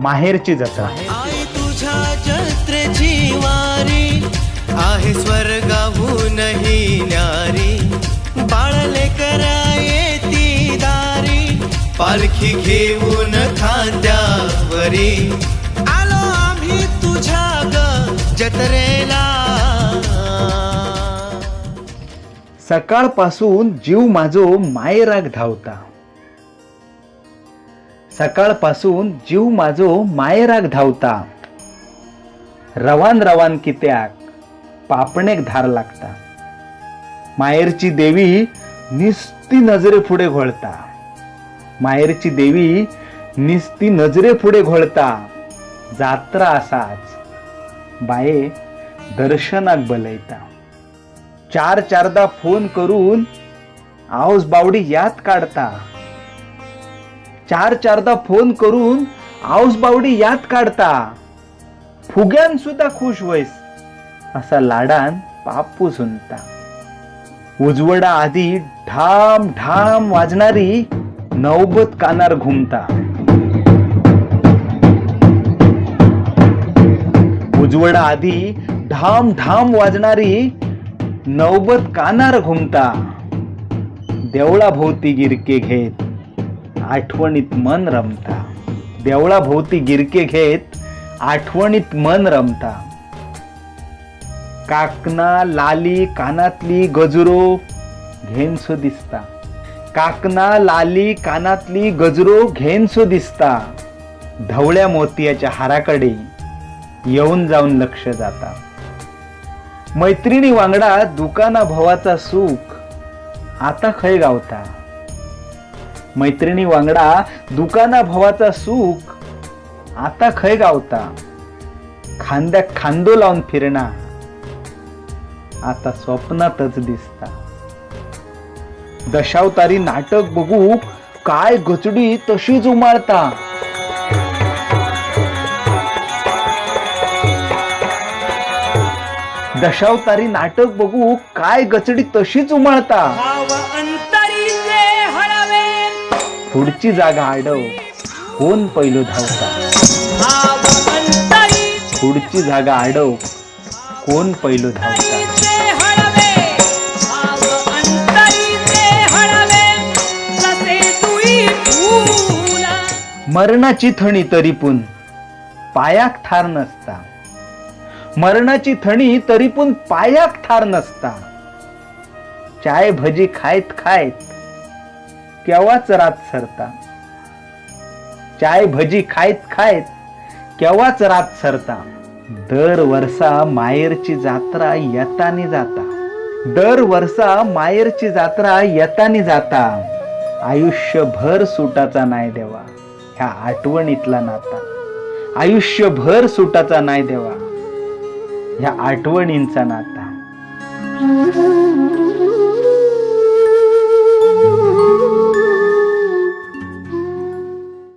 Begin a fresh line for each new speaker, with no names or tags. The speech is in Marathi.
माहेरची जत्रा.
आई तुझ्या जत्रेची वारी आहे स्वर्गाहूनही न्यारी. बाळले कराये दारी पालखी घेऊन खांद्यावरी. आलो आम्ही तुझ्या जत्रेला.
सकाळपासून जीव माझो मायराक धावता. सकाळपासून जीव माझो मायराक धावता. रवान रवान कित्याक पापणेक धार लागता. मायरची देवी निस्ती नजरे पुढे घोळता. मायरची देवी निस्ती नजरे पुढे घोळता. जात्रा असाच बाये दर्शनाक बलयता. चार चारदा फोन करून आऊस बावडी याद काढता. चार चारदा फोन करून आऊस बावडी याद काढता. फुग्यान सुद्धा खुश होईस असा लाडान पापू सुनता. उजवडा आधी ढाम ढाम वाजणारी नौबत कानार घुमता. उजवडा आधी ढाम ढाम वाजणारी नौबत कानार घुमता. देवळा भोवती गिरके घेत आठवणीत मन रमता. देवळा भोवती गिरके घेत आठवणीत मन रमता. काकना लाली कानातली गजरो घेनसो दिसता. काकना लाली कानातली गजरो घेनसो दिसता. ढवळ्या मोतियाच्या हाराकडे येऊन जाऊन लक्ष जाता. मैत्रिणी वांगडा दुकाना भवाचा सुख आता खय गावता. मैत्रिणी वांगडा दुकाना भवाचा सुख आता खय गावता. खांद्याक खांदो लावून फिरणा आता स्वप्नातच दिसता. दशावतारी नाटक बघू काय गचडी तशीच उमाळता. दशावतारी नाटक बघू काय गचडी तशीच उमाळता. पुढची जागा आडव कोण पहिलो धावता. पुढची जागा आडव कोण पहिलो धावता. मरणाची थणी तरी पण पायाक ठार नसता. मरणाची थणी तरी पण पायाक ठार नसता. चाय भजी खायत खायत केव्हाच रात सरता. चाय भजी खायत खायत केव्हाच रात सरता. दर वर्षा मायरची जात्रा येतानी जाता. दर वर्षा मायरची जात्रा येतानी जाता. आयुष्यभर सुटाचा नाही देवा ह्या आठवणीतला नाता. आयुष्यभर सुटाचा नाही देवा ह्या आठवणींचा नाता.